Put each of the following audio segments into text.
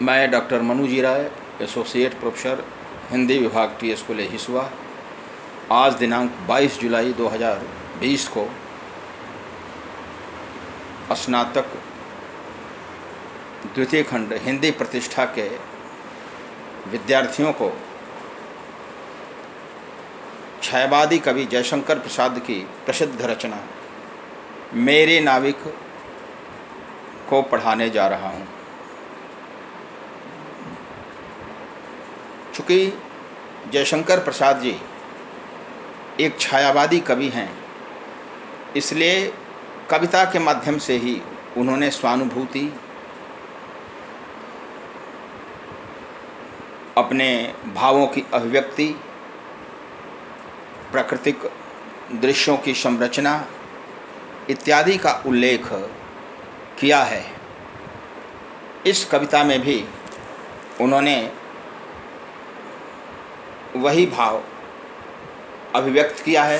मैं डॉक्टर मनु जी राय, associate professor, Hindi विभाग T school Hisua. आज दिनांक 22 जुलाई 2020 को स्नातक द्वितीय खंड हिंदी प्रतिष्ठा के विद्यार्थियों को छायावादी कवि जयशंकर प्रसाद की प्रसिद्ध रचना मेरे नाविक को पढ़ाने जा रहा हूँ। चूँकि जयशंकर प्रसाद जी एक छायावादी कवि हैं, इसलिए कविता के माध्यम से ही उन्होंने स्वानुभूति, अपने भावों की अभिव्यक्ति, प्राकृतिक दृश्यों की संरचना इत्यादि का उल्लेख किया है। इस कविता में भी उन्होंने वही भाव अभिव्यक्त किया है।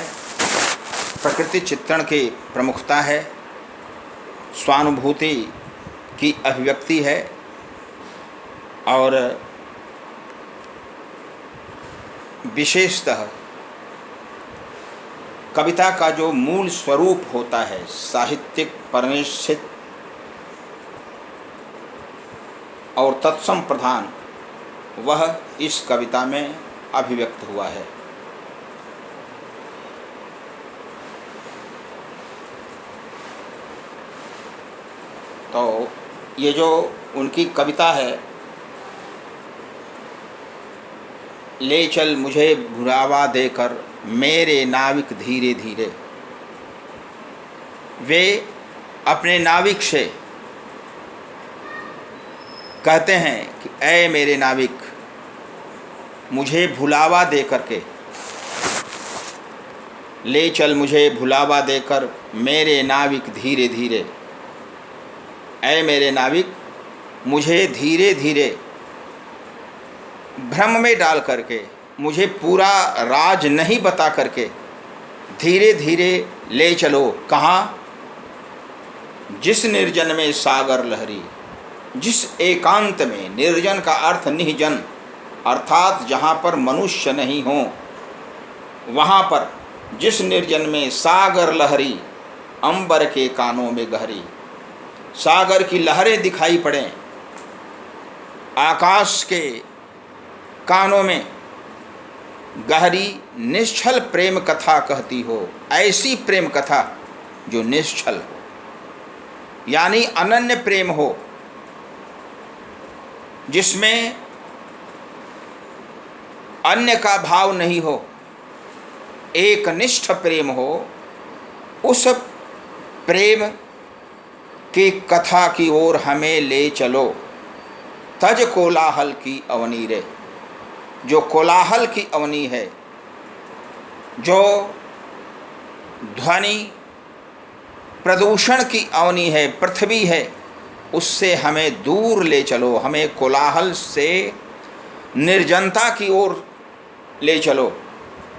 प्रकृति चित्रण की प्रमुखता है, स्वानुभूति की अभिव्यक्ति है और विशेषतः कविता का जो मूल स्वरूप होता है, साहित्यिक, परिनिष्ठित और तत्सम प्रधान, वह इस कविता में अभिव्यक्त हुआ है। तो ये जो उनकी कविता है, ले चल मुझे भुलावा देकर मेरे नाविक धीरे धीरे, वे अपने नाविक से कहते हैं कि ऐ मेरे नाविक, मुझे भुलावा दे करके, ले चल मुझे भुलावा देकर मेरे नाविक धीरे धीरे, ऐ मेरे नाविक, मुझे धीरे धीरे भ्रम में डाल करके, मुझे पूरा राज नहीं बता करके धीरे धीरे ले चलो। कहाँ? जिस निर्जन में सागर लहरी, जिस एकांत में, निर्जन का अर्थ निजन, अर्थात जहाँ पर मनुष्य नहीं हो, वहाँ पर जिस निर्जन में सागर लहरी, अंबर के कानों में गहरी, सागर की लहरें दिखाई पड़ें, आकाश के कानों में गहरी निश्चल प्रेम कथा कहती हो, ऐसी प्रेम कथा जो निश्चल हो, यानी अनन्य प्रेम हो, जिसमें अन्य का भाव नहीं हो, एक निष्ठ प्रेम हो। उस प्रेम की कथा की ओर हमें ले चलो। तज कोलाहल की अवनी रे, जो कोलाहल की अवनी है, जो ध्वनि प्रदूषण की अवनी है, पृथ्वी है, उससे हमें दूर ले चलो। हमें कोलाहल से निर्जनता की ओर ले चलो,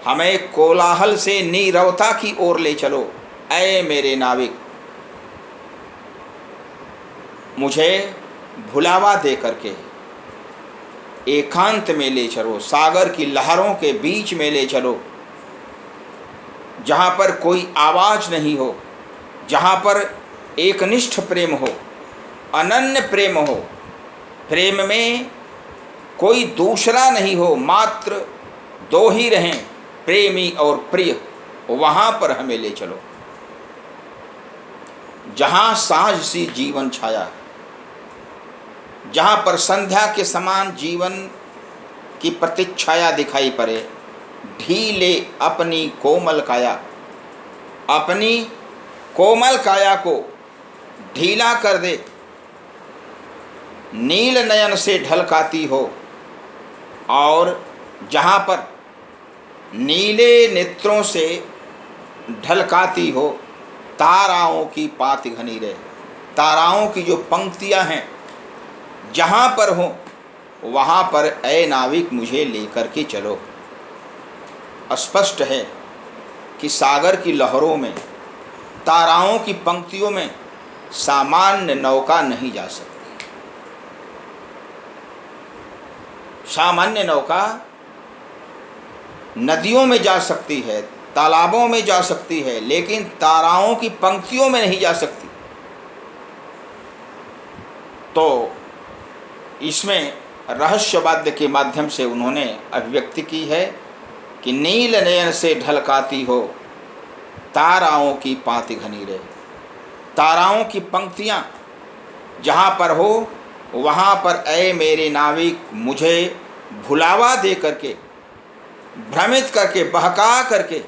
हमें कोलाहल से नीरवता की ओर ले चलो। ऐ मेरे नाविक, मुझे भुलावा दे करके एकांत में ले चलो, सागर की लहरों के बीच में ले चलो, जहाँ पर कोई आवाज़ नहीं हो, जहाँ पर एकनिष्ठ प्रेम हो, अनन्य प्रेम हो, प्रेम में कोई दूसरा नहीं हो, मात्र दो ही रहें, प्रेमी और प्रिय। वहाँ पर हमें ले चलो, जहाँ साँझ सी जीवन छाया, जहाँ पर संध्या के समान जीवन की प्रतीक्षाया दिखाई पड़े। ढीले अपनी कोमल काया, अपनी कोमल काया को ढीला कर दे, नील नयन से ढलकाती हो, और जहाँ पर नीले नेत्रों से ढलकाती हो, ताराओं की पात घनी रहे। ताराओं की जो पंक्तियाँ हैं, जहाँ पर हो वहाँ पर ऐ नाविक मुझे लेकर के चलो। स्पष्ट है कि सागर की लहरों में, ताराओं की पंक्तियों में सामान्य नौका नहीं जा सकती। सामान्य नौका नदियों में जा सकती है, तालाबों में जा सकती है, लेकिन ताराओं की पंक्तियों में नहीं जा सकती। तो इसमें रहस्यवाद्य के माध्यम से उन्होंने अभिव्यक्ति की है कि नील नयन से ढलकाती हो ताराओं की पाती घनी रे। ताराओं की पंक्तियाँ जहाँ पर हो वहाँ पर ऐ मेरे नाविक मुझे भुलावा दे करके, भ्रमित करके, बहका करके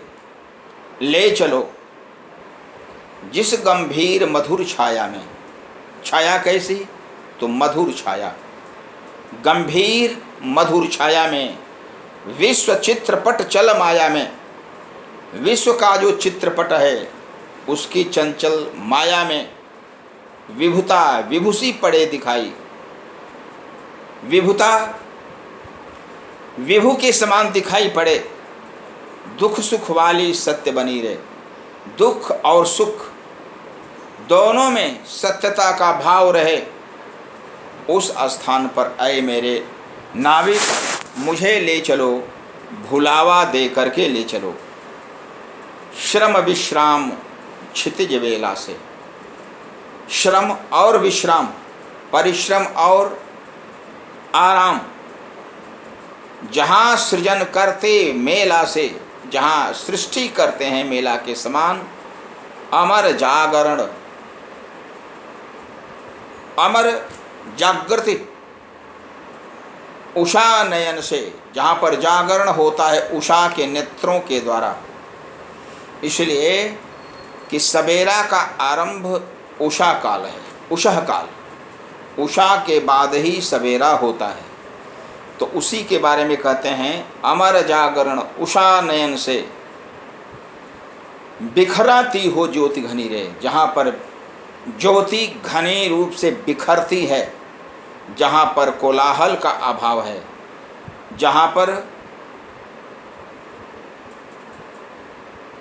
ले चलो जिस गंभीर मधुर छाया में। छाया कैसी? तो मधुर छाया, गंभीर मधुर छाया में, विश्व चित्रपट चल माया में। विश्व का जो चित्रपट है उसकी चंचल माया में विभुता विभूषी पड़े दिखाई। विभुता विभु के समान दिखाई पड़े। दुख सुख वाली सत्य बनी रहे। दुख और सुख दोनों में सत्यता का भाव रहे। उस स्थान पर ऐ मेरे नाविक मुझे ले चलो, भुलावा दे करके ले चलो। श्रम विश्राम क्षितिज वेला से। श्रम और विश्राम, परिश्रम और आराम, जहाँ सृजन करते मेला से, जहाँ सृष्टि करते हैं मेला के समान, अमर जागरण, अमर जागृति उषा नयन से, जहाँ पर जागरण होता है उषा के नेत्रों के द्वारा। इसलिए कि सवेरा का आरंभ उषा काल है, उषः काल। उषा के बाद ही सवेरा होता है। तो उसी के बारे में कहते हैं अमर जागरण उषा नयन से बिखराती हो ज्योति घनी रे। जहाँ पर ज्योति घने रूप से बिखरती है, जहाँ पर कोलाहल का अभाव है, जहाँ पर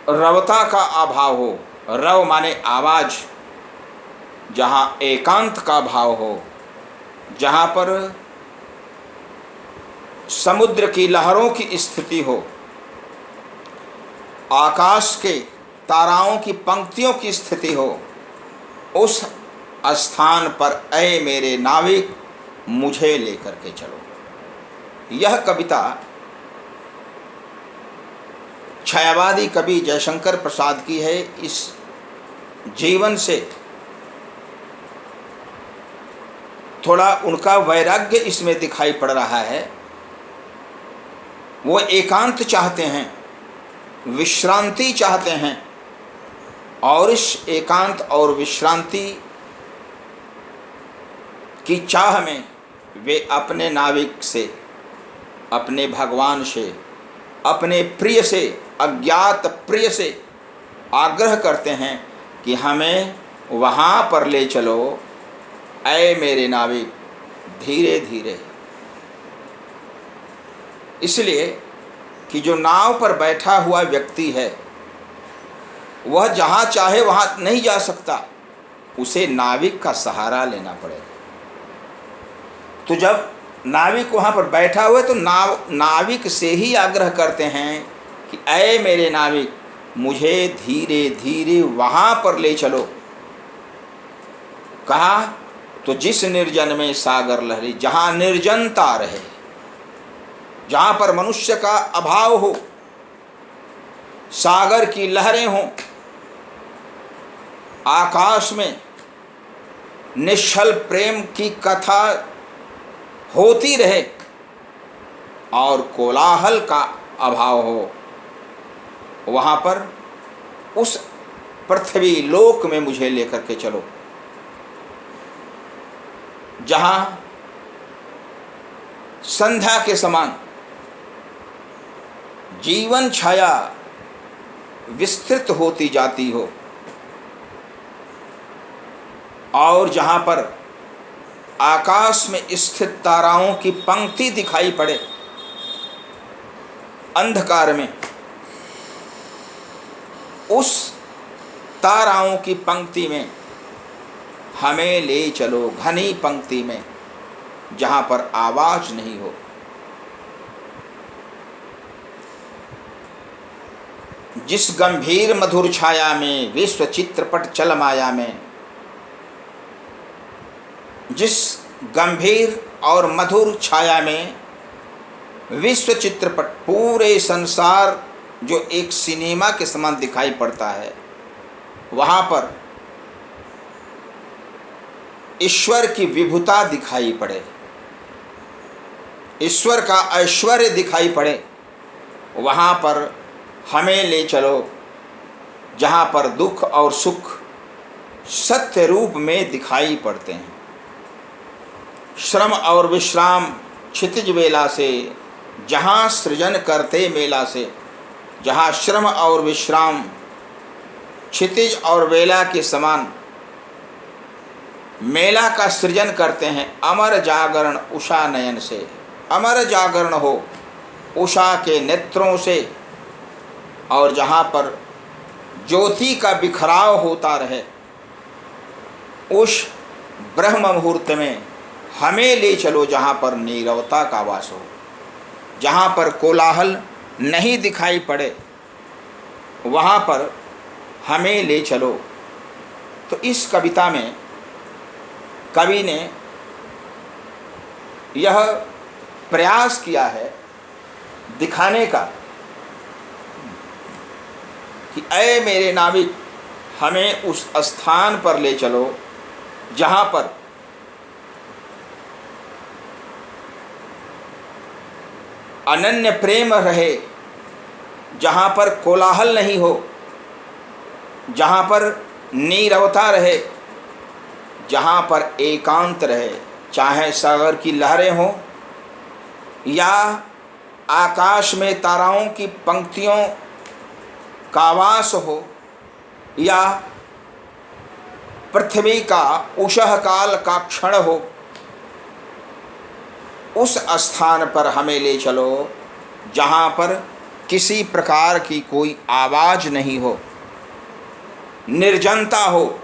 रवता का अभाव हो, रव माने आवाज़, जहाँ एकांत का भाव हो, जहाँ पर समुद्र की लहरों की स्थिति हो, आकाश के ताराओं की पंक्तियों की स्थिति हो, उस स्थान पर ऐ मेरे नाविक मुझे लेकर के चलो। यह कविता छायावादी कवि जयशंकर प्रसाद की है। इस जीवन से थोड़ा उनका वैराग्य इसमें दिखाई पड़ रहा है। वो एकांत चाहते हैं, विश्रांति चाहते हैं, और इस एकांत और विश्रांति की चाह में वे अपने नाविक से, अपने भगवान से, अपने प्रिय से, अज्ञात प्रिय से आग्रह करते हैं कि हमें वहाँ पर ले चलो ऐ मेरे नाविक, धीरे धीरे। इसलिए कि जो नाव पर बैठा हुआ व्यक्ति है वह जहाँ चाहे वहाँ नहीं जा सकता, उसे नाविक का सहारा लेना पड़ेगा। तो जब नाविक वहाँ पर बैठा हुआ है तो नाविक से ही आग्रह करते हैं कि ऐ मेरे नाविक मुझे धीरे धीरे वहाँ पर ले चलो। कहा तो जिस निर्जन में सागर लहरी, जहाँ निर्जनता रहे, जहाँ पर मनुष्य का अभाव हो, सागर की लहरें हों, आकाश में निश्चल प्रेम की कथा होती रहे और कोलाहल का अभाव हो, वहाँ पर उस पृथ्वी लोक में मुझे लेकर के चलो, जहाँ संध्या के समान जीवन छाया विस्तृत होती जाती हो, और जहाँ पर आकाश में स्थित ताराओं की पंक्ति दिखाई पड़े अंधकार में, उस ताराओं की पंक्ति में हमें ले चलो, घनी पंक्ति में, जहाँ पर आवाज़ नहीं हो, जिस गंभीर मधुर छाया में विश्व चित्रपट चल माया में, जिस गंभीर और मधुर छाया में विश्व चित्रपट, पूरे संसार जो एक सिनेमा के समान दिखाई पड़ता है, वहाँ पर ईश्वर की विभुता दिखाई पड़े, ईश्वर का ऐश्वर्य दिखाई पड़े, वहाँ पर हमें ले चलो जहाँ पर दुख और सुख सत्य रूप में दिखाई पड़ते हैं। श्रम और विश्राम क्षितिज वेला से, जहाँ सृजन करते मेला से, जहाँ श्रम और विश्राम क्षितिज और वेला के समान मेला का सृजन करते हैं। अमर जागरण उषा नयन से, अमर जागरण हो उषा के नेत्रों से, और जहाँ पर ज्योति का बिखराव होता रहे, उस ब्रह्म मुहूर्त में हमें ले चलो जहाँ पर नीरवता का वास हो, जहाँ पर कोलाहल नहीं दिखाई पड़े, वहाँ पर हमें ले चलो। तो इस कविता में कवि ने यह प्रयास किया है दिखाने का कि ऐ मेरे नाविक, हमें उस स्थान पर ले चलो जहाँ पर अनन्य प्रेम रहे, जहाँ पर कोलाहल नहीं हो, जहाँ पर नीरवता रहे, जहाँ पर एकांत रहे, चाहे सागर की लहरें हों या आकाश में ताराओं की पंक्तियों का आवास हो, या पृथ्वी का उषः काल का क्षण हो, उस स्थान पर हमें ले चलो जहाँ पर किसी प्रकार की कोई आवाज़ नहीं हो, निर्जनता हो,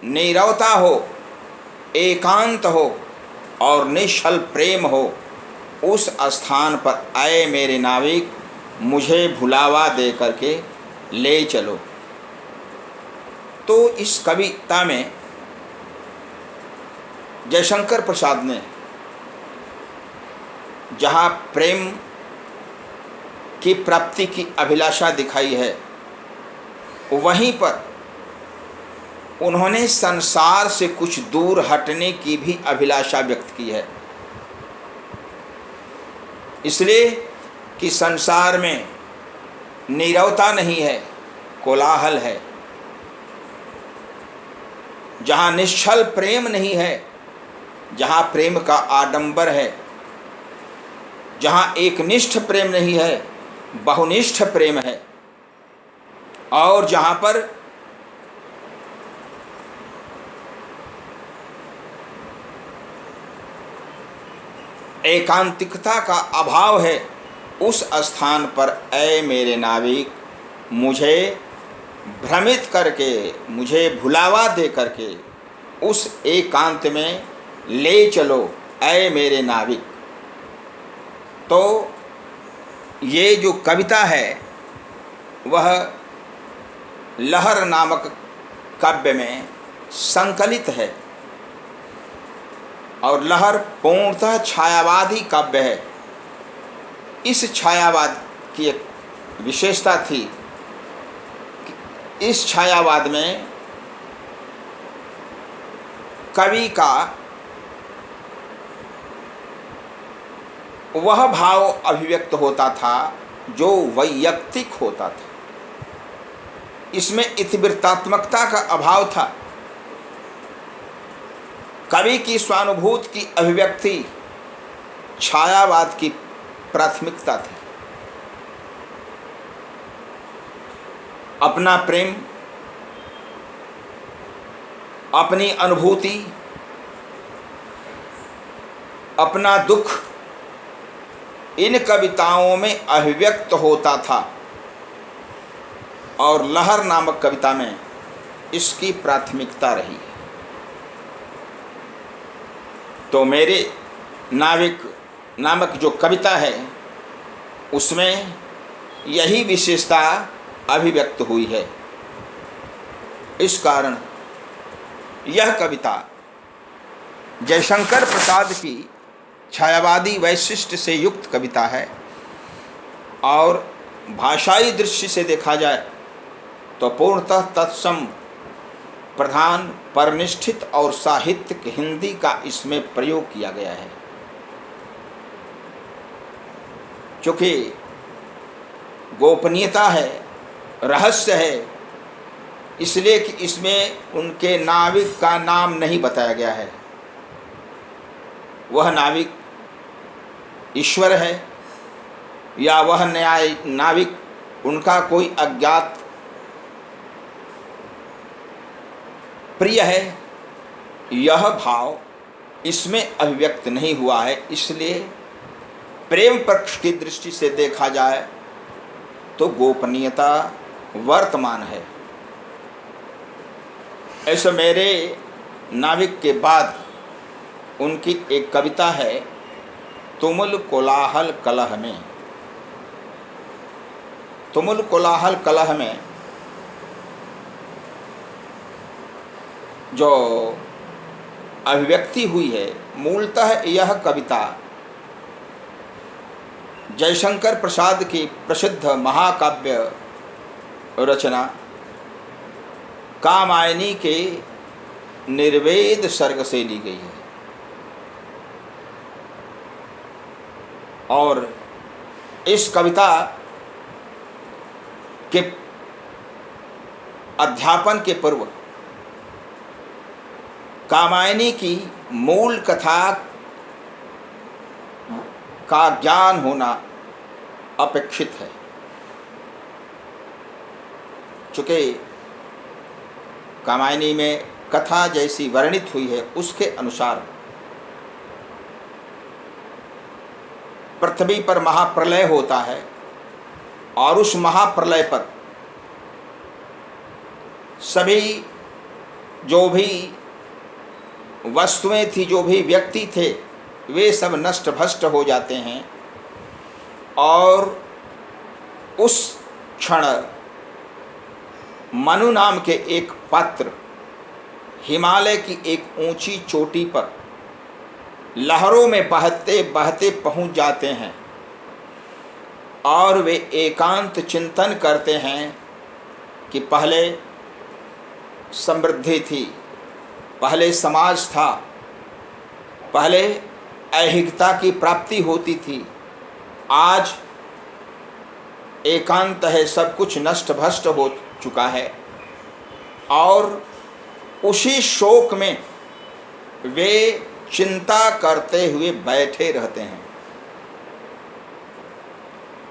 नीरवता हो, एकांत हो और निश्चल प्रेम हो। उस स्थान पर आए मेरे नाविक, मुझे भुलावा दे करके ले चलो। तो इस कविता में जयशंकर प्रसाद ने जहाँ प्रेम की प्राप्ति की अभिलाषा दिखाई है, वहीं पर उन्होंने संसार से कुछ दूर हटने की भी अभिलाषा व्यक्त की है। इसलिए कि संसार में नीरवता नहीं है, कोलाहल है। जहाँ निश्चल प्रेम नहीं है, जहाँ प्रेम का आडंबर है, जहाँ एकनिष्ठ प्रेम नहीं है, बहुनिष्ठ प्रेम है, और जहाँ पर एकांतिकता का अभाव है, उस स्थान पर ऐ मेरे नाविक, मुझे भ्रमित करके, मुझे भुलावा दे करके उस एकांत में ले चलो ऐ मेरे नाविक। तो ये जो कविता है वह लहर नामक काव्य में संकलित है, और लहर पूर्णतः छायावादी काव्य है। इस छायावाद की एक विशेषता थी कि इस छायावाद में कवि का वह भाव अभिव्यक्त होता था जो वैयक्तिक होता था। इसमें इतिवृत्तात्मकता का अभाव था। कवि की स्वानुभूति की अभिव्यक्ति छायावाद की प्राथमिकता थी। अपना प्रेम, अपनी अनुभूति, अपना दुख इन कविताओं में अभिव्यक्त होता था, और लहर नामक कविता में इसकी प्राथमिकता रही। तो मेरे नाविक नामक जो कविता है उसमें यही विशेषता अभिव्यक्त हुई है। इस कारण यह कविता जयशंकर प्रसाद की छायावादी वैशिष्ट्य से युक्त कविता है और भाषाई दृष्टि से देखा जाए तो पूर्णतः तत्सम प्रधान परनिष्ठित और साहित्यिक हिंदी का इसमें प्रयोग किया गया है। चूँकि गोपनीयता है, रहस्य है, इसलिए कि इसमें उनके नाविक का नाम नहीं बताया गया है। वह नाविक ईश्वर है या वह नाविक उनका कोई अज्ञात प्रिय है, यह भाव इसमें अभिव्यक्त नहीं हुआ है। इसलिए प्रेम पक्ष की दृष्टि से देखा जाए तो गोपनीयता वर्तमान है। ऐसे मेरे नाविक के बाद उनकी एक कविता है तुमुल कोलाहल कलह में। तुमुल कोलाहल कलह में जो अभिव्यक्ति हुई है, मूलतः यह कविता जयशंकर प्रसाद की प्रसिद्ध महाकाव्य रचना कामायनी के निर्वेद सर्ग से ली गई है और इस कविता के अध्यापन के पूर्व कामायनी की मूल कथा का ज्ञान होना अपेक्षित है। चूँकि कामायनी में कथा जैसी वर्णित हुई है उसके अनुसार पृथ्वी पर महाप्रलय होता है और उस महाप्रलय पर सभी जो भी वस्तुएं थी, जो भी व्यक्ति थे, वे सब नष्ट भ्रष्ट हो जाते हैं और उस क्षण मनु नाम के एक पात्र हिमालय की एक ऊंची चोटी पर लहरों में बहते बहते पहुंच जाते हैं और वे एकांत चिंतन करते हैं कि पहले समृद्धि थी, पहले समाज था, पहले ऐहिकता की प्राप्ति होती थी, आज एकांत है, सब कुछ नष्ट भ्रष्ट हो चुका है। और उसी शोक में वे चिंता करते हुए बैठे रहते हैं।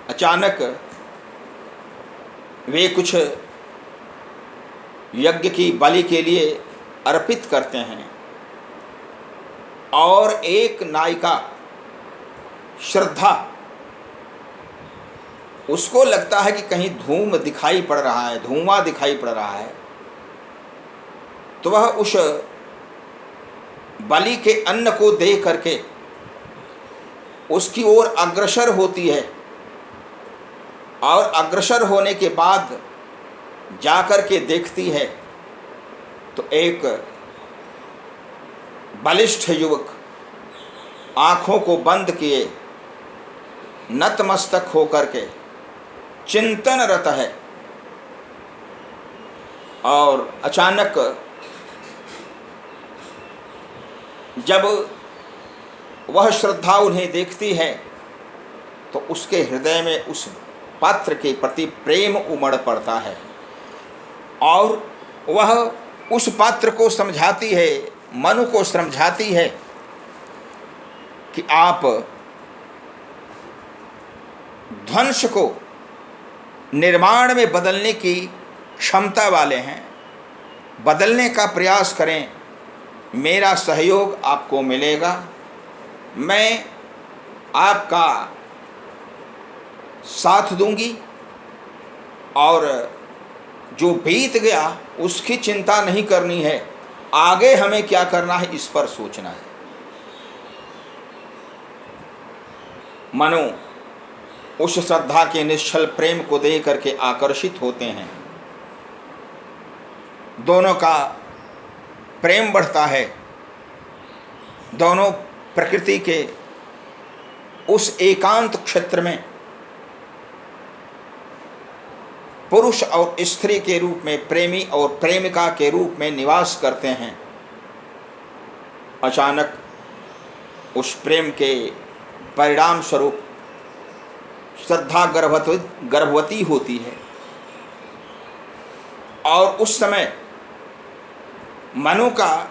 अचानक वे कुछ यज्ञ की बलि के लिए अर्पित करते हैं और एक नायिका श्रद्धा, उसको लगता है कि कहीं धूम दिखाई पड़ रहा है, धुआं दिखाई पड़ रहा है, तो वह उस बलि के अन्न को देख करके उसकी ओर अग्रसर होती है और अग्रसर होने के बाद जाकर के देखती है तो एक बलिष्ठ युवक आँखों को बंद किए नतमस्तक होकर के चिंतनरत है और अचानक जब वह श्रद्धा उन्हें देखती है तो उसके हृदय में उस पात्र के प्रति प्रेम उमड़ पड़ता है और वह उस पात्र को समझाती है, मनु को समझाती है कि आप ध्वंस को निर्माण में बदलने की क्षमता वाले हैं, बदलने का प्रयास करें, मेरा सहयोग आपको मिलेगा, मैं आपका साथ दूंगी और जो बीत गया उसकी चिंता नहीं करनी है, आगे हमें क्या करना है इस पर सोचना है। मनु उस श्रद्धा के निश्चल प्रेम को देख करके आकर्षित होते हैं। दोनों का प्रेम बढ़ता है। दोनों प्रकृति के उस एकांत क्षेत्र में पुरुष और स्त्री के रूप में, प्रेमी और प्रेमिका के रूप में निवास करते हैं। अचानक उस प्रेम के परिणाम स्वरूप श्रद्धा गर्भवती होती है और उस समय मनु का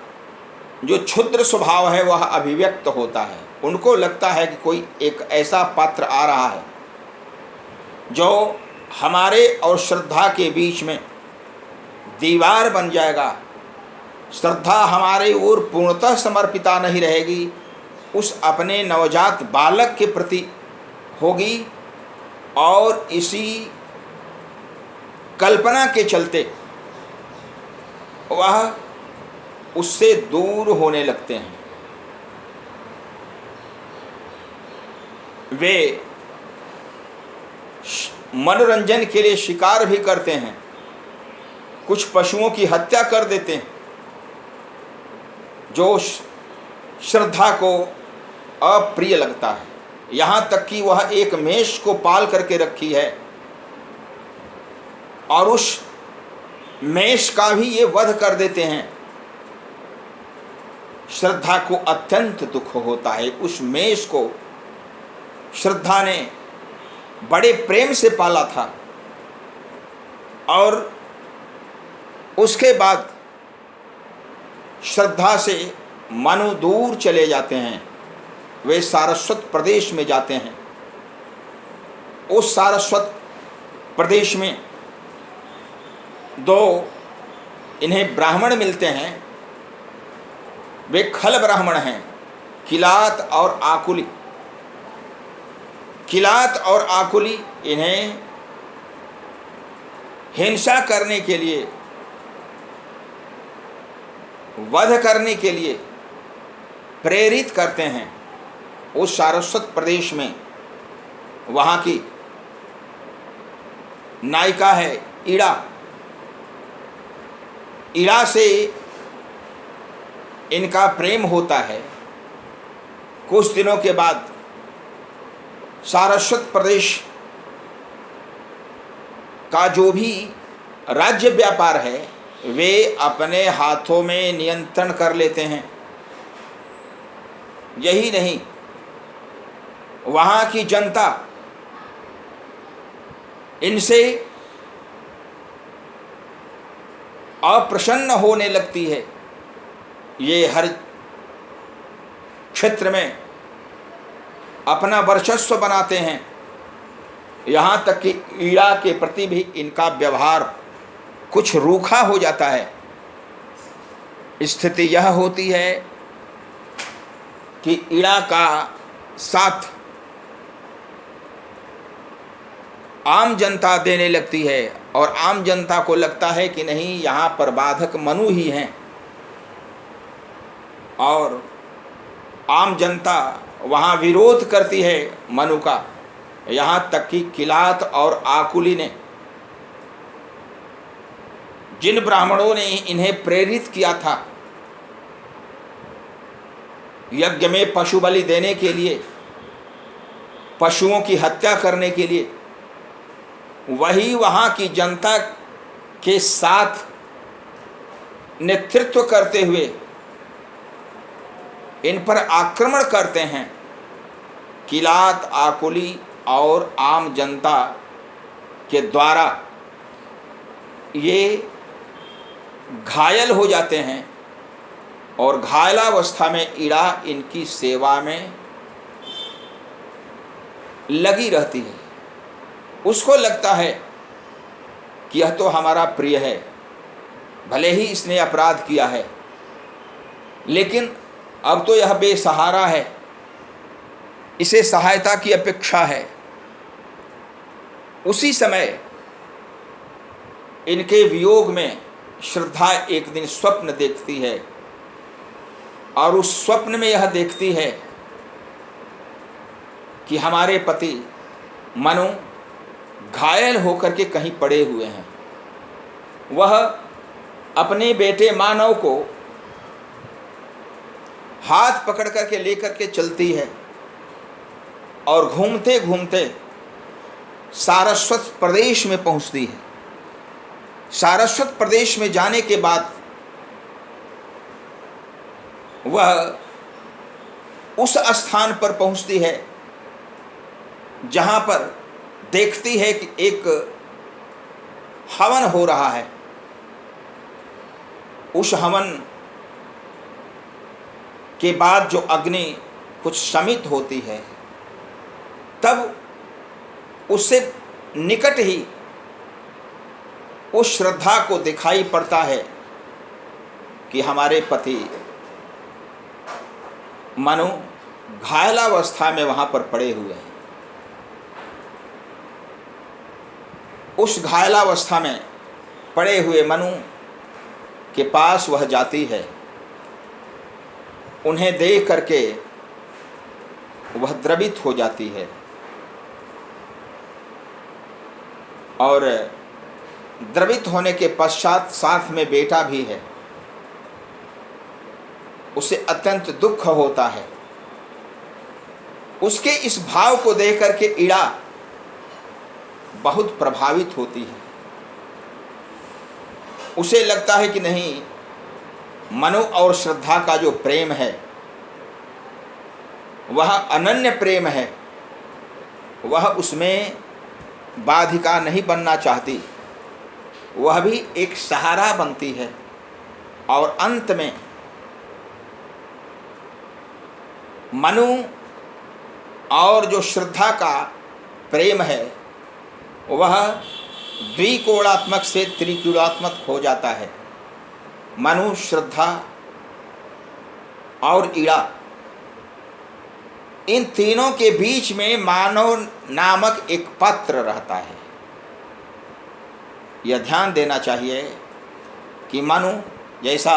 जो क्षुद्र स्वभाव है वह अभिव्यक्त होता है। उनको लगता है कि कोई एक ऐसा पात्र आ रहा है जो हमारे और श्रद्धा के बीच में दीवार बन जाएगा। श्रद्धा हमारे ओर पूर्णतः समर्पिता नहीं रहेगी, उस अपने नवजात बालक के प्रति होगी और इसी कल्पना के चलते वह उससे दूर होने लगते हैं। वे मनोरंजन के लिए शिकार भी करते हैं, कुछ पशुओं की हत्या कर देते हैं जो श्रद्धा को अप्रिय लगता है। यहाँ तक कि वह एक मेष को पाल करके रखी है और उस मेष का भी ये वध कर देते हैं। श्रद्धा को अत्यंत दुख होता है। उस मेष को श्रद्धा ने बड़े प्रेम से पाला था और उसके बाद श्रद्धा से मनु दूर चले जाते हैं। वे सारस्वत प्रदेश में जाते हैं। उस सारस्वत प्रदेश में दो इन्हें ब्राह्मण मिलते हैं। वे खल ब्राह्मण हैं, किलात और आकुली। किलात और आकुली इन्हें हिंसा करने के लिए, वध करने के लिए प्रेरित करते हैं। उस सारस्वत प्रदेश में वहाँ की नायिका है ईड़ा। ईड़ा से इनका प्रेम होता है। कुछ दिनों के बाद सारस्वत प्रदेश का जो भी राज्य व्यापार है वे अपने हाथों में नियंत्रण कर लेते हैं। यही नहीं, वहाँ की जनता इनसे अप्रसन्न होने लगती है। ये हर क्षेत्र में अपना वर्चस्व बनाते हैं। यहाँ तक कि ईड़ा के प्रति भी इनका व्यवहार कुछ रूखा हो जाता है। स्थिति यह होती है कि ईड़ा का साथ आम जनता देने लगती है और आम जनता को लगता है कि नहीं, यहाँ पर बाधक मनु ही हैं और आम जनता वहाँ विरोध करती है मनु का। यहाँ तक कि किलात और आकुली ने, जिन ब्राह्मणों ने इन्हें प्रेरित किया था यज्ञ में पशु बलि देने के लिए, पशुओं की हत्या करने के लिए, वही वहाँ की जनता के साथ नेतृत्व करते हुए इन पर आक्रमण करते हैं। किलात, आकुली और आम जनता के द्वारा ये घायल हो जाते हैं और घायलावस्था में ईड़ा इनकी सेवा में लगी रहती है। उसको लगता है कि यह तो हमारा प्रिय है, भले ही इसने अपराध किया है, लेकिन अब तो यह बेसहारा है, इसे सहायता की अपेक्षा है। उसी समय इनके वियोग में श्रद्धा एक दिन स्वप्न देखती है और उस स्वप्न में यह देखती है कि हमारे पति मनु घायल होकर के कहीं पड़े हुए हैं। वह अपने बेटे मानव को हाथ पकड़ करके लेकर के चलती है और घूमते घूमते सारस्वत प्रदेश में पहुंचती है। सारस्वत प्रदेश में जाने के बाद वह उस स्थान पर पहुंचती है जहां पर देखती है कि एक हवन हो रहा है। उस हवन के बाद जो अग्नि कुछ शमित होती है, तब उससे निकट ही उस श्रद्धा को दिखाई पड़ता है कि हमारे पति मनु घायलावस्था में वहाँ पर पड़े हुए हैं। उस घायलावस्था में पड़े हुए मनु के पास वह जाती है। उन्हें देख करके वह द्रवित हो जाती है और द्रवित होने के पश्चात साथ में बेटा भी है। उसे अत्यंत दुख होता है। उसके इस भाव को देख करके इड़ा बहुत प्रभावित होती है। उसे लगता है कि नहीं, मनु और श्रद्धा का जो प्रेम है वह अनन्य प्रेम है, वह उसमें बाधिका नहीं बनना चाहती, वह भी एक सहारा बनती है। और अंत में मनु और जो श्रद्धा का प्रेम है वह द्विकोणात्मक से त्रिकोणात्मक हो जाता है। मनु, श्रद्धा और इड़ा, इन तीनों के बीच में मानव नामक एक पात्र रहता है। यह ध्यान देना चाहिए कि मनु जैसा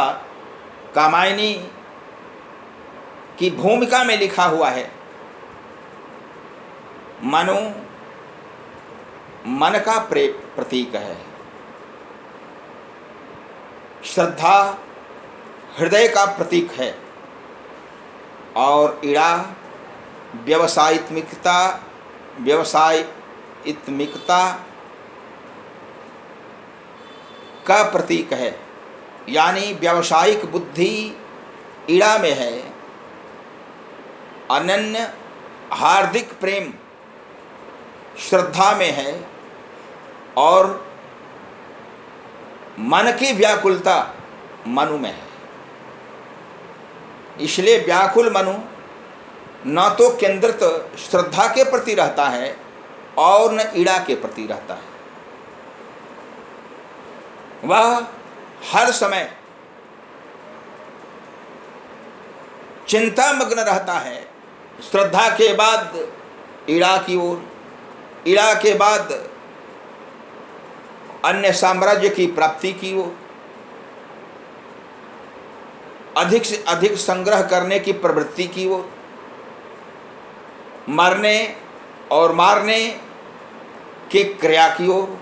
कामायनी की भूमिका में लिखा हुआ है, मनु मन का प्रतीक है, श्रद्धा हृदय का प्रतीक है और इड़ा व्यवसायित्मिकता का प्रतीक है। यानी व्यावसायिक बुद्धि इड़ा में है, अनन्य हार्दिक प्रेम श्रद्धा में है और मन की व्याकुलता मनु में है। इसलिए व्याकुल मनु न तो केंद्रित श्रद्धा के प्रति रहता है और न इड़ा के प्रति रहता है। वह हर समय चिंतामग्न रहता है, श्रद्धा के बाद इड़ा की ओर, इड़ा के बाद अन्य साम्राज्य की प्राप्ति की ओर, अधिक से अधिक संग्रह करने की प्रवृत्ति की ओर, मरने और मारने की क्रिया की ओर,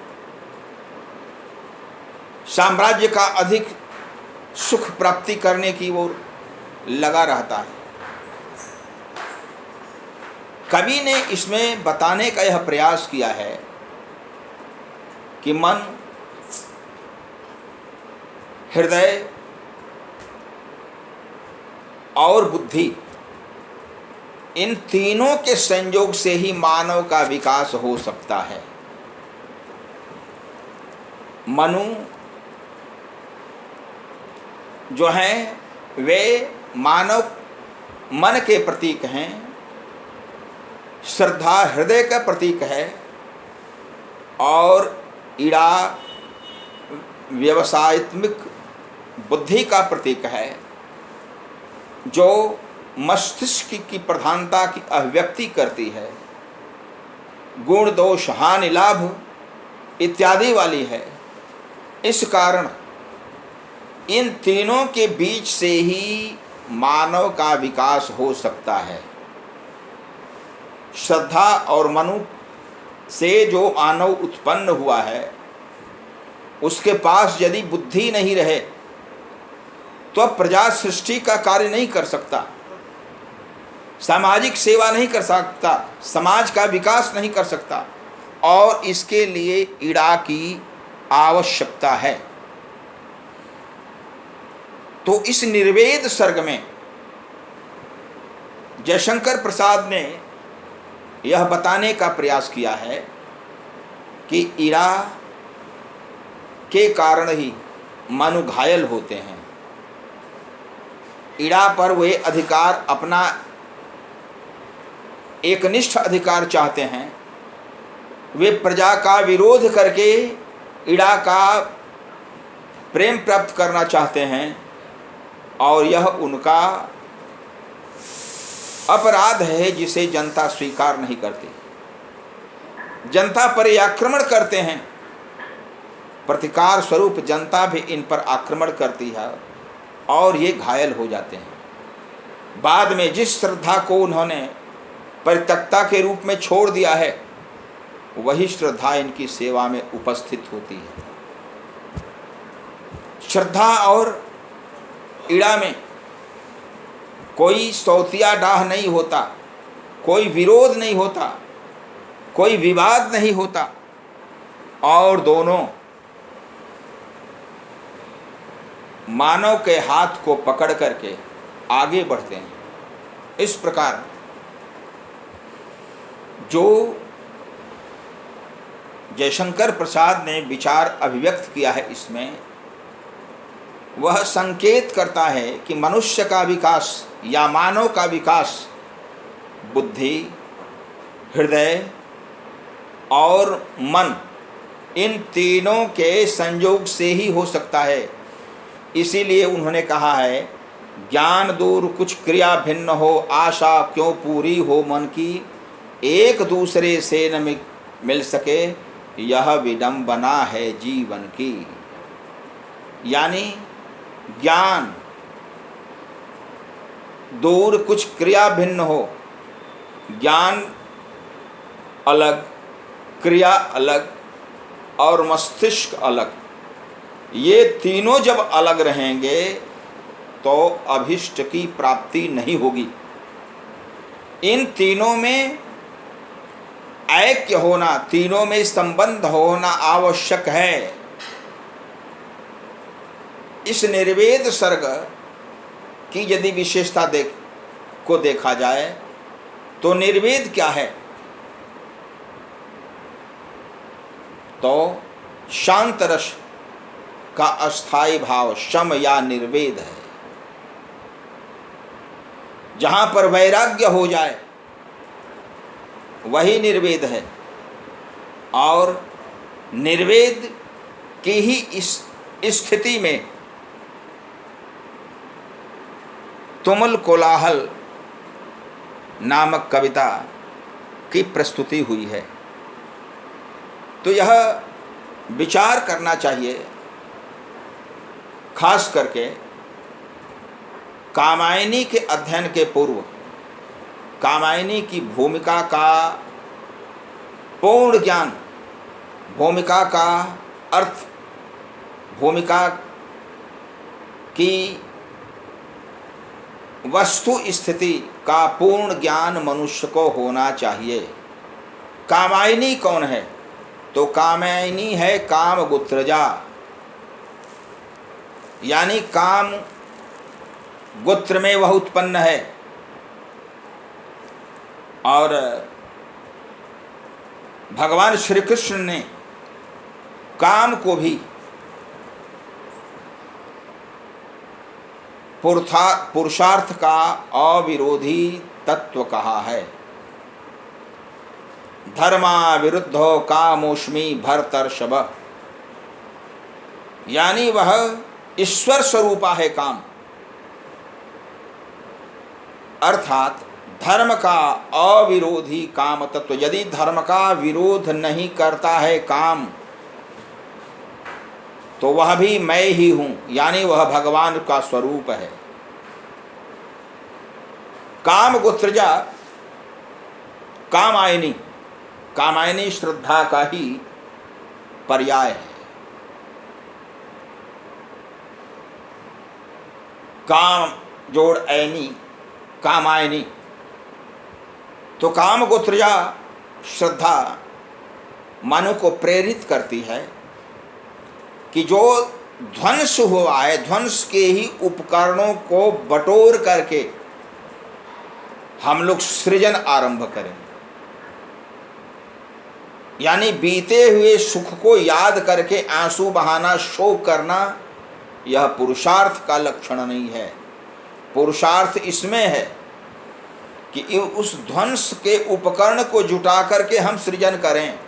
साम्राज्य का अधिक सुख प्राप्ति करने की ओर लगा रहता है। कवि ने इसमें बताने का यह प्रयास किया है कि मन, हृदय और बुद्धि, इन तीनों के संयोग से ही मानव का विकास हो सकता है। मनु जो हैं वे मानव मन के प्रतीक हैं, श्रद्धा हृदय का प्रतीक है और इड़ा व्यवसायित्मिक बुद्धि का प्रतीक है, जो मस्तिष्क की प्रधानता की अभिव्यक्ति करती है, गुण दोष हानि लाभ इत्यादि वाली है। इस कारण इन तीनों के बीच से ही मानव का विकास हो सकता है। श्रद्धा और मनु से जो मानव उत्पन्न हुआ है उसके पास यदि बुद्धि नहीं रहे तो प्रजा सृष्टि का कार्य नहीं कर सकता, सामाजिक सेवा नहीं कर सकता, समाज का विकास नहीं कर सकता, और इसके लिए इड़ा की आवश्यकता है। तो इस निर्वेद सर्ग में जयशंकर प्रसाद ने यह बताने का प्रयास किया है कि इड़ा के कारण ही मनु घायल होते हैं। इड़ा पर वे अधिकार, अपना एकनिष्ठ अधिकार चाहते हैं। वे प्रजा का विरोध करके इड़ा का प्रेम प्राप्त करना चाहते हैं, और यह उनका अपराध है जिसे जनता स्वीकार नहीं करती। जनता पर ये आक्रमण करते हैं, प्रतिकार स्वरूप जनता भी इन पर आक्रमण करती है और ये घायल हो जाते हैं। बाद में जिस श्रद्धा को उन्होंने परित्यक्ता के रूप में छोड़ दिया है, वही श्रद्धा इनकी सेवा में उपस्थित होती है। श्रद्धा और इड़ा में कोई सौतिया डाह नहीं होता, कोई विरोध नहीं होता, कोई विवाद नहीं होता, और दोनों मानव के हाथ को पकड़ करके आगे बढ़ते हैं। इस प्रकार जो जयशंकर प्रसाद ने विचार अभिव्यक्त किया है, इसमें वह संकेत करता है कि मनुष्य का विकास या मानव का विकास बुद्धि, हृदय और मन, इन तीनों के संयोग से ही हो सकता है। इसीलिए उन्होंने कहा है, ज्ञान दूर कुछ क्रिया भिन्न हो, आशा क्यों पूरी हो मन की, एक दूसरे से न मिल सके, यह विडंबना है जीवन की। यानी ज्ञान दूर कुछ क्रिया भिन्न हो, ज्ञान अलग, क्रिया अलग और मस्तिष्क अलग, ये तीनों जब अलग रहेंगे तो अभिष्ट की प्राप्ति नहीं होगी। इन तीनों में ऐक्य होना, तीनों में संबंध होना आवश्यक है। इस निर्वेद सर्ग की यदि विशेषता को देखा जाए तो निर्वेद क्या है, तो शांत रस का अस्थाई भाव शम या निर्वेद है। जहाँ पर वैराग्य हो जाए वही निर्वेद है, और निर्वेद की ही इस स्थिति में तुमुल कोलाहल नामक कविता की प्रस्तुति हुई है। तो यह विचार करना चाहिए, खास करके कामायनी के अध्ययन के पूर्व कामायनी की भूमिका का पूर्ण ज्ञान, भूमिका का अर्थ, भूमिका की वस्तु स्थिति का पूर्ण ज्ञान मनुष्य को होना चाहिए। कामायनी कौन है, तो कामायनी है काम गुत्रजा, यानी काम गोत्र में वह उत्पन्न है। और भगवान श्री कृष्ण ने काम को भी पुरुषार्थ का अविरोधी तत्व कहा है। धर्मा विरुद्धो कामोष्मी भरतर्षभ, यानी वह ईश्वर स्वरूपा है काम, अर्थात धर्म का अविरोधी काम तत्व। यदि धर्म का विरोध नहीं करता है काम, तो वह भी मैं ही हूँ, यानी वह भगवान का स्वरूप है। काम गोत्रजा कामायनी, कामायनी श्रद्धा का ही पर्याय है। काम जोड़ ऐनी कामायनी, तो काम गोत्रजा श्रद्धा मनु को प्रेरित करती है कि जो ध्वंस हुआ है, ध्वंस के ही उपकरणों को बटोर करके हम लोग सृजन आरंभ करें। यानी बीते हुए सुख को याद करके आंसू बहाना, शोक करना, यह पुरुषार्थ का लक्षण नहीं है। पुरुषार्थ इसमें है कि उस ध्वंस के उपकरण को जुटा करके हम सृजन करें।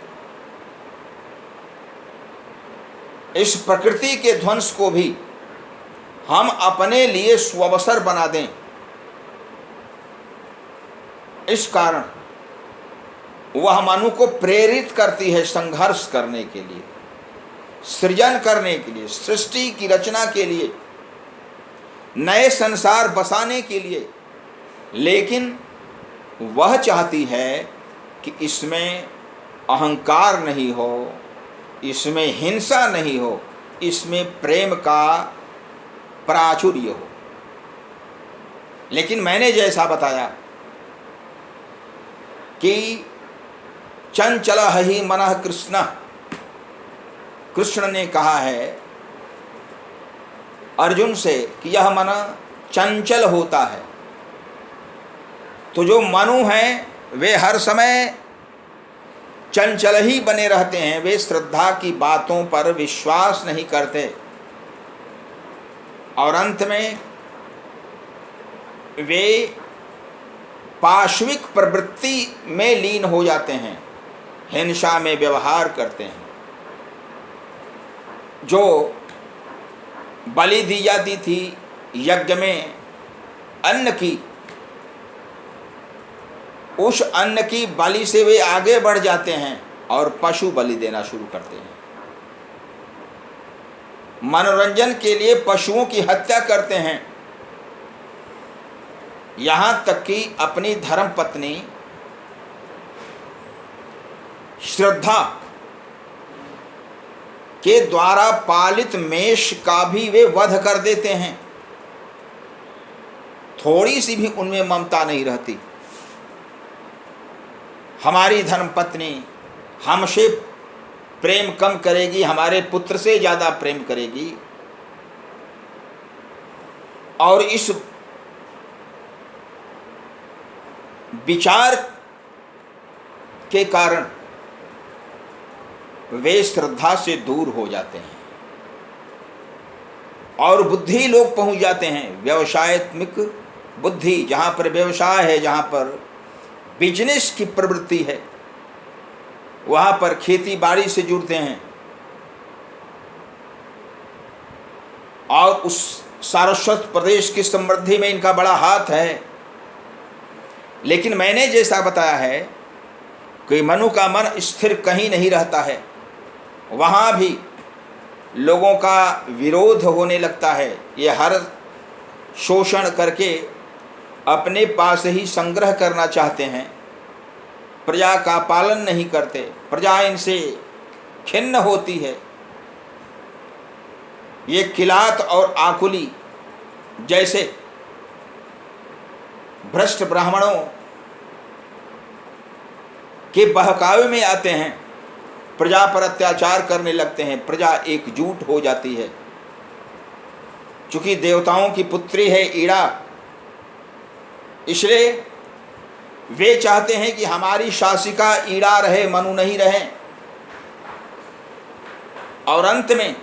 इस प्रकृति के ध्वंस को भी हम अपने लिए स्वअवसर बना दें। इस कारण वह मनु को प्रेरित करती है संघर्ष करने के लिए, सृजन करने के लिए, सृष्टि की रचना के लिए, नए संसार बसाने के लिए। लेकिन वह चाहती है कि इसमें अहंकार नहीं हो, इसमें हिंसा नहीं हो, इसमें प्रेम का प्राचुर्य हो। लेकिन मैंने जैसा बताया कि चंचल ही मनः कृष्ण, कृष्ण ने कहा है अर्जुन से कि यह मन चंचल होता है। तो जो मनु हैं वे हर समय चंचल ही बने रहते हैं। वे श्रद्धा की बातों पर विश्वास नहीं करते और अंत में वे पाशविक प्रवृत्ति में लीन हो जाते हैं, हिंसा में व्यवहार करते हैं। जो बलि दी जाती थी यज्ञ में अन्न की, उस अन्न की बलि से वे आगे बढ़ जाते हैं और पशु बलि देना शुरू करते हैं। मनोरंजन के लिए पशुओं की हत्या करते हैं। यहाँ तक कि अपनी धर्मपत्नी श्रद्धा के द्वारा पालित मेष का भी वे वध कर देते हैं। थोड़ी सी भी उनमें ममता नहीं रहती। हमारी धर्मपत्नी हमसे प्रेम कम करेगी, हमारे पुत्र से ज़्यादा प्रेम करेगी, और इस विचार के कारण वे श्रद्धा से दूर हो जाते हैं और बुद्धि लोग पहुंच जाते हैं। व्यवसायत्मक बुद्धि, जहाँ पर व्यवसाय है, जहाँ पर बिजनेस की प्रवृत्ति है, वहाँ पर खेती बाड़ी से जुड़ते हैं और उस सारस्वत प्रदेश की समृद्धि में इनका बड़ा हाथ है। लेकिन मैंने जैसा बताया है कि मनु का मन स्थिर कहीं नहीं रहता है, वहाँ भी लोगों का विरोध होने लगता है। ये हर शोषण करके अपने पास ही संग्रह करना चाहते हैं, प्रजा का पालन नहीं करते, प्रजा इनसे खिन्न होती है। ये किलात और आकुली जैसे भ्रष्ट ब्राह्मणों के बहकावे में आते हैं, प्रजा पर अत्याचार करने लगते हैं, प्रजा एकजुट हो जाती है। चूंकि देवताओं की पुत्री है ईड़ा, इसलिए वे चाहते हैं कि हमारी शासिका ईड़ा रहे, मनु नहीं रहे। और अंत में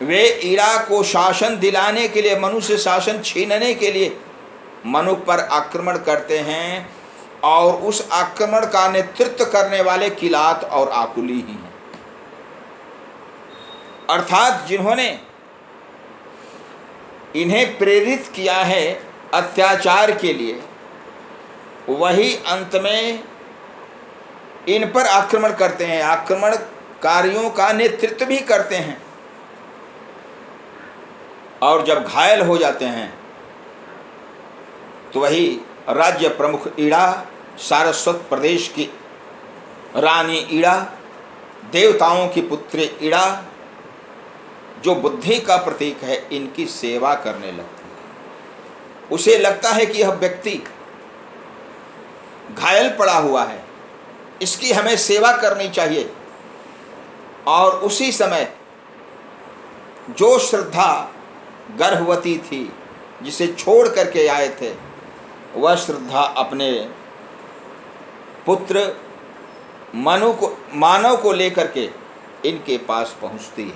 वे ईड़ा को शासन दिलाने के लिए, मनु से शासन छीनने के लिए मनु पर आक्रमण करते हैं, और उस आक्रमण का नेतृत्व करने वाले किलात और आकुली ही हैं। अर्थात जिन्होंने इन्हें प्रेरित किया है अत्याचार के लिए, वही अंत में इन पर आक्रमण करते हैं, आक्रमणकारियों का नेतृत्व भी करते हैं। और जब घायल हो जाते हैं तो वही राज्य प्रमुख ईड़ा सारस्वत प्रदेश की रानी ईड़ा, देवताओं की पुत्री ईड़ा, जो बुद्धि का प्रतीक है, इनकी सेवा करने लगती है। उसे लगता है कि यह व्यक्ति घायल पड़ा हुआ है, इसकी हमें सेवा करनी चाहिए। और उसी समय जो श्रद्धा गर्भवती थी, जिसे छोड़ करके आए थे, वह श्रद्धा अपने पुत्र मानव को लेकर के इनके पास पहुंचती है,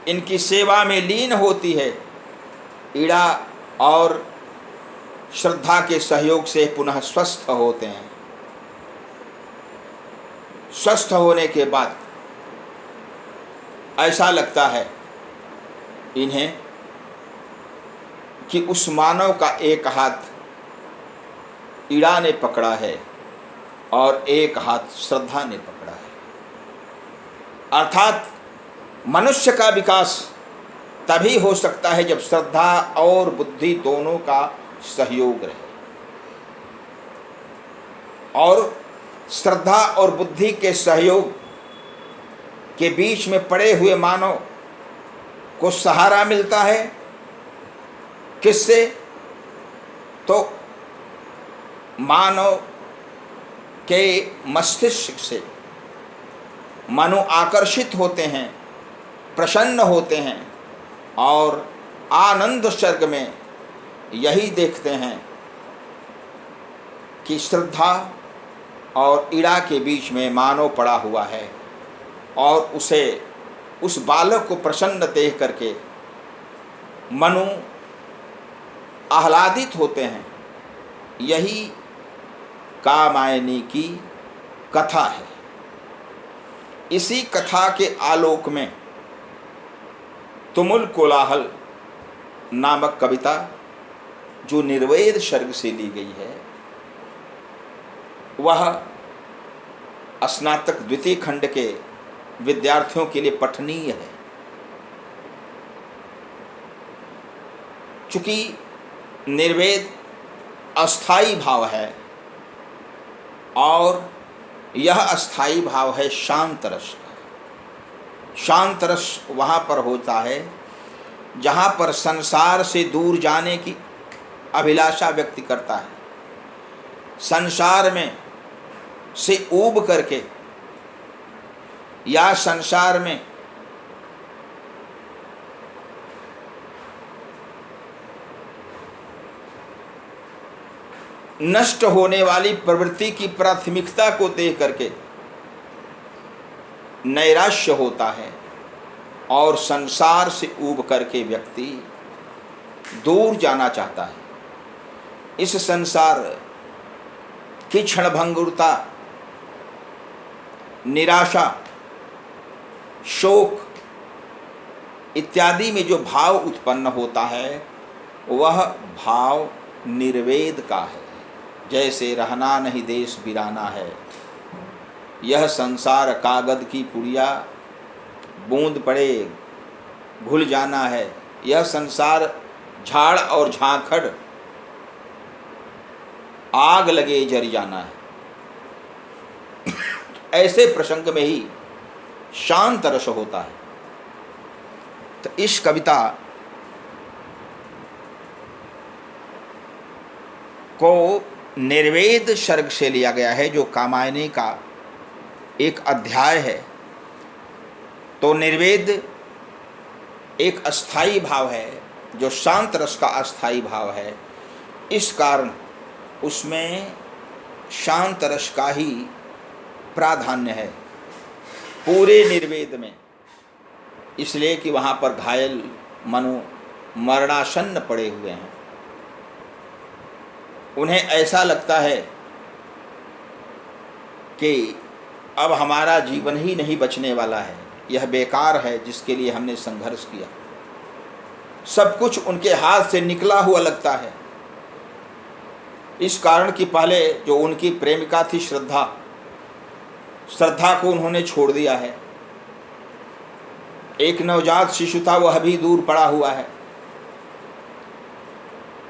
इनकी सेवा में लीन होती है। ईड़ा और श्रद्धा के सहयोग से पुनः स्वस्थ होते हैं। स्वस्थ होने के बाद ऐसा लगता है इन्हें कि उस मानव का एक हाथ ईड़ा ने पकड़ा है और एक हाथ श्रद्धा ने पकड़ा है। अर्थात मनुष्य का विकास तभी हो सकता है जब श्रद्धा और बुद्धि दोनों का सहयोग रहे। और श्रद्धा और बुद्धि के सहयोग के बीच में पड़े हुए मानव को सहारा मिलता है। किससे? तो मानव के मस्तिष्क से मानो आकर्षित होते हैं, प्रसन्न होते हैं और आनंद सर्ग में यही देखते हैं कि श्रद्धा और ईड़ा के बीच में मानव पड़ा हुआ है और उसे, उस बालक को प्रसन्न देख करके मनु आह्लादित होते हैं। यही कामायनी की कथा है। इसी कथा के आलोक में तुमुल कोलाहल नामक कविता, जो निर्वेद सर्ग से ली गई है, वह स्नातक द्वितीय खंड के विद्यार्थियों के लिए पठनीय है। चूँकि निर्वेद अस्थाई भाव है और यह अस्थाई भाव है शांत रस का। शांत रस वहाँ पर होता है जहाँ पर संसार से दूर जाने की अभिलाषा व्यक्ति करता है, संसार में से ऊब करके या संसार में नष्ट होने वाली प्रवृत्ति की प्राथमिकता को देख करके नैराश्य होता है और संसार से ऊब करके व्यक्ति दूर जाना चाहता है। इस संसार की क्षणभंगुरता, निराशा, शोक इत्यादि में जो भाव उत्पन्न होता है, वह भाव निर्वेद का है। जैसे रहना नहीं देश वीराना है, यह संसार कागद की पुड़िया, बूंद पड़े घुल जाना है, यह संसार झाड़ और झांखड़, आग लगे जर जाना है। ऐसे प्रसंग में ही शांत रस होता है। तो इस कविता को निर्वेद सर्ग से लिया गया है, जो कामायनी का एक अध्याय है। तो निर्वेद एक अस्थाई भाव है, जो शांत रस का अस्थाई भाव है। इस कारण उसमें शांत रस का ही प्राधान्य है पूरे निर्वेद में, इसलिए कि वहाँ पर घायल मनु मरणासन्न पड़े हुए हैं। उन्हें ऐसा लगता है कि अब हमारा जीवन ही नहीं बचने वाला है, यह बेकार है जिसके लिए हमने संघर्ष किया। सब कुछ उनके हाथ से निकला हुआ लगता है। इस कारण कि पहले जो उनकी प्रेमिका थी श्रद्धा को उन्होंने छोड़ दिया है। एक नवजात शिशु था, वह भी दूर पड़ा हुआ है।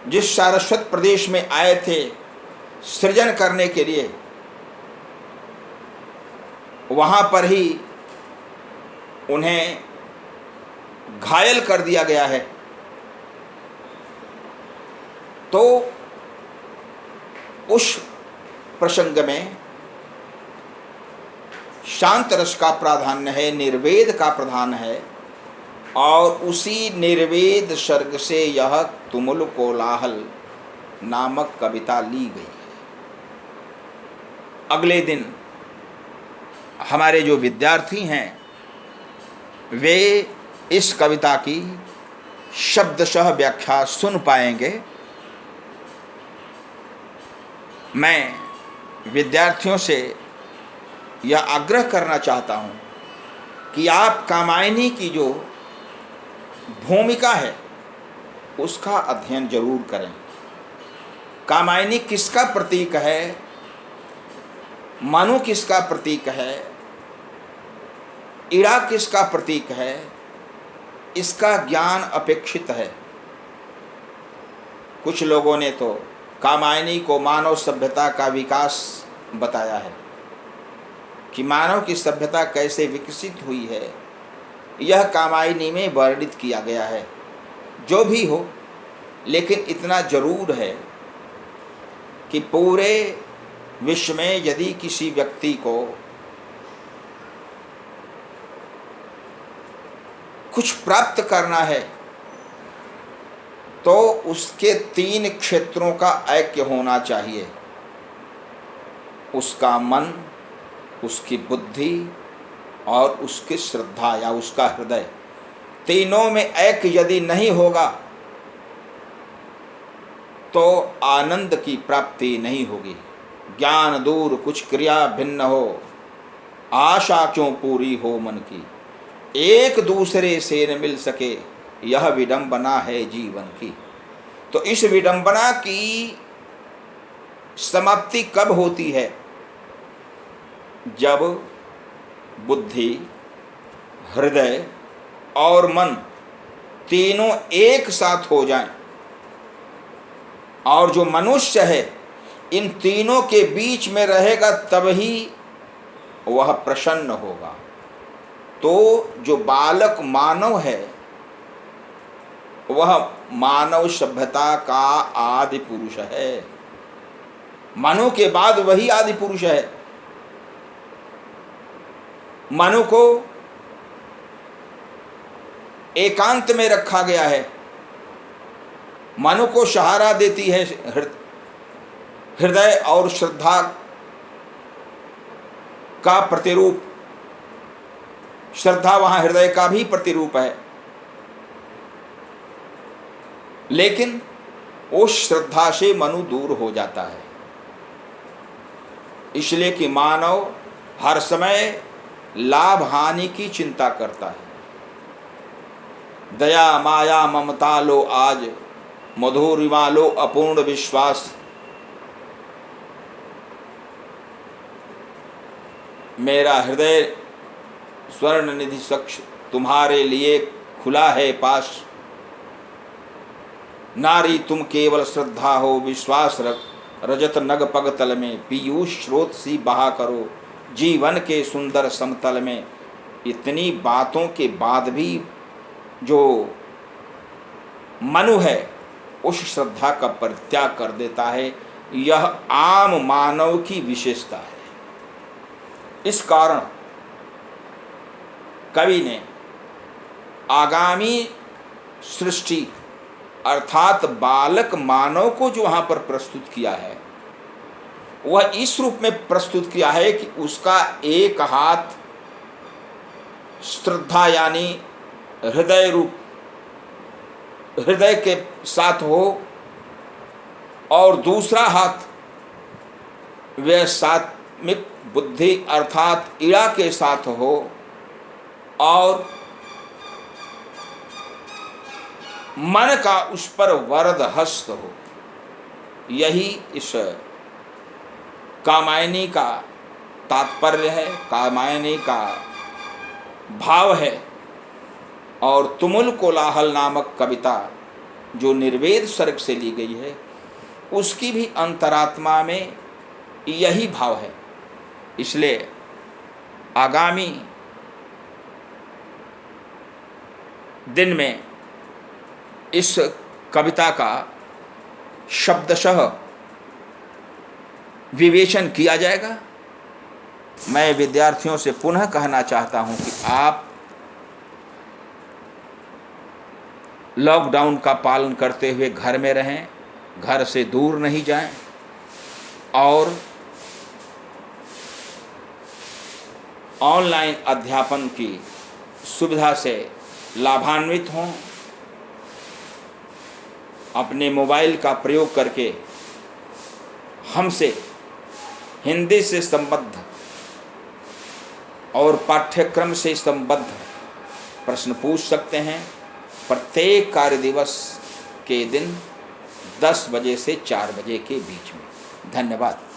जिस सारस्वत प्रदेश में आए थे, सृजन करने के लिए वहाँ पर ही उन्हें घायल कर दिया गया है। तो उस प्रसंग में शांत रस का प्राधान्य है, निर्वेद का प्रधान है, और उसी निर्वेद सर्ग से यह तुमुल कोलाहल नामक कविता ली गई है। अगले दिन हमारे जो विद्यार्थी हैं वे इस कविता की शब्दशः व्याख्या सुन पाएंगे। मैं विद्यार्थियों से यह आग्रह करना चाहता हूँ कि आप कामायनी की जो भूमिका है उसका अध्ययन जरूर करें। कामायनी किसका प्रतीक है, मनु किसका प्रतीक है, इड़ा किसका प्रतीक है, इसका ज्ञान अपेक्षित है। कुछ लोगों ने तो कामायनी को मानव सभ्यता का विकास बताया है कि मानव की सभ्यता कैसे विकसित हुई है, यह कामायनी में वर्णित किया गया है। जो भी हो, लेकिन इतना जरूर है कि पूरे विश्व में यदि किसी व्यक्ति को कुछ प्राप्त करना है तो उसके 3 क्षेत्रों का ऐक्य होना चाहिए। उसका मन, उसकी बुद्धि और उसकी श्रद्धा या उसका हृदय। तीनों में ऐक्य यदि नहीं होगा तो आनंद की प्राप्ति नहीं होगी। ज्ञान दूर कुछ क्रिया भिन्न हो, आशा क्यों पूरी हो मन की, एक दूसरे से न मिल सके, यह विडंबना है जीवन की। तो इस विडंबना की समाप्ति कब होती है? जब बुद्धि, हृदय और मन तीनों एक साथ हो जाएं। और जो मनुष्य है इन तीनों के बीच में रहेगा तभी वह प्रसन्न होगा। तो जो बालक मानव है वह मानव सभ्यता का आदि पुरुष है। मनु के बाद वही आदि पुरुष है। मनु को एकांत में रखा गया है। मनु को सहारा देती है हृदय और श्रद्धा का प्रतिरूप। श्रद्धा वहां हृदय का भी प्रतिरूप है, लेकिन उस श्रद्धा से मनु दूर हो जाता है। इसलिए कि मानव हर समय लाभ हानि की चिंता करता है। दया माया ममता लो आज, मधुरिमा लो अपूर्ण विश्वास। मेरा हृदय स्वर्ण निधि सक्ष तुम्हारे लिए खुला है पास। नारी तुम केवल श्रद्धा हो, विश्वास रख रजत नग पग तल में। पीयूष स्रोत सी बहा करो जीवन के सुंदर समतल में। इतनी बातों के बाद भी जो मनु है उस श्रद्धा का परित्याग कर देता है। यह आम मानव की विशेषता है। इस कारण कवि ने आगामी सृष्टि अर्थात बालक मानव को जो वहाँ पर प्रस्तुत किया है वह इस रूप में प्रस्तुत किया है कि उसका एक हाथ श्रद्धा यानी हृदय रूप हृदय के साथ हो और दूसरा हाथ वह सात्विक बुद्धि अर्थात इड़ा के साथ हो और मन का उस पर वरद हस्त हो। यही इस कामायनी का तात्पर्य है, कामायनी का भाव है। और तुमुल कोलाहल नामक कविता जो निर्वेद सर्ग से ली गई है उसकी भी अंतरात्मा में यही भाव है। इसलिए आगामी दिन में इस कविता का शब्दशः विवेचन किया जाएगा। मैं विद्यार्थियों से पुनः कहना चाहता हूं कि आप लॉकडाउन का पालन करते हुए घर में रहें, घर से दूर नहीं जाएं और ऑनलाइन अध्यापन की सुविधा से लाभान्वित हों। अपने मोबाइल का प्रयोग करके हमसे हिंदी से संबद्ध और पाठ्यक्रम से संबद्ध प्रश्न पूछ सकते हैं। प्रत्येक कार्य दिवस के दिन 10 बजे से 4 बजे के बीच में। धन्यवाद।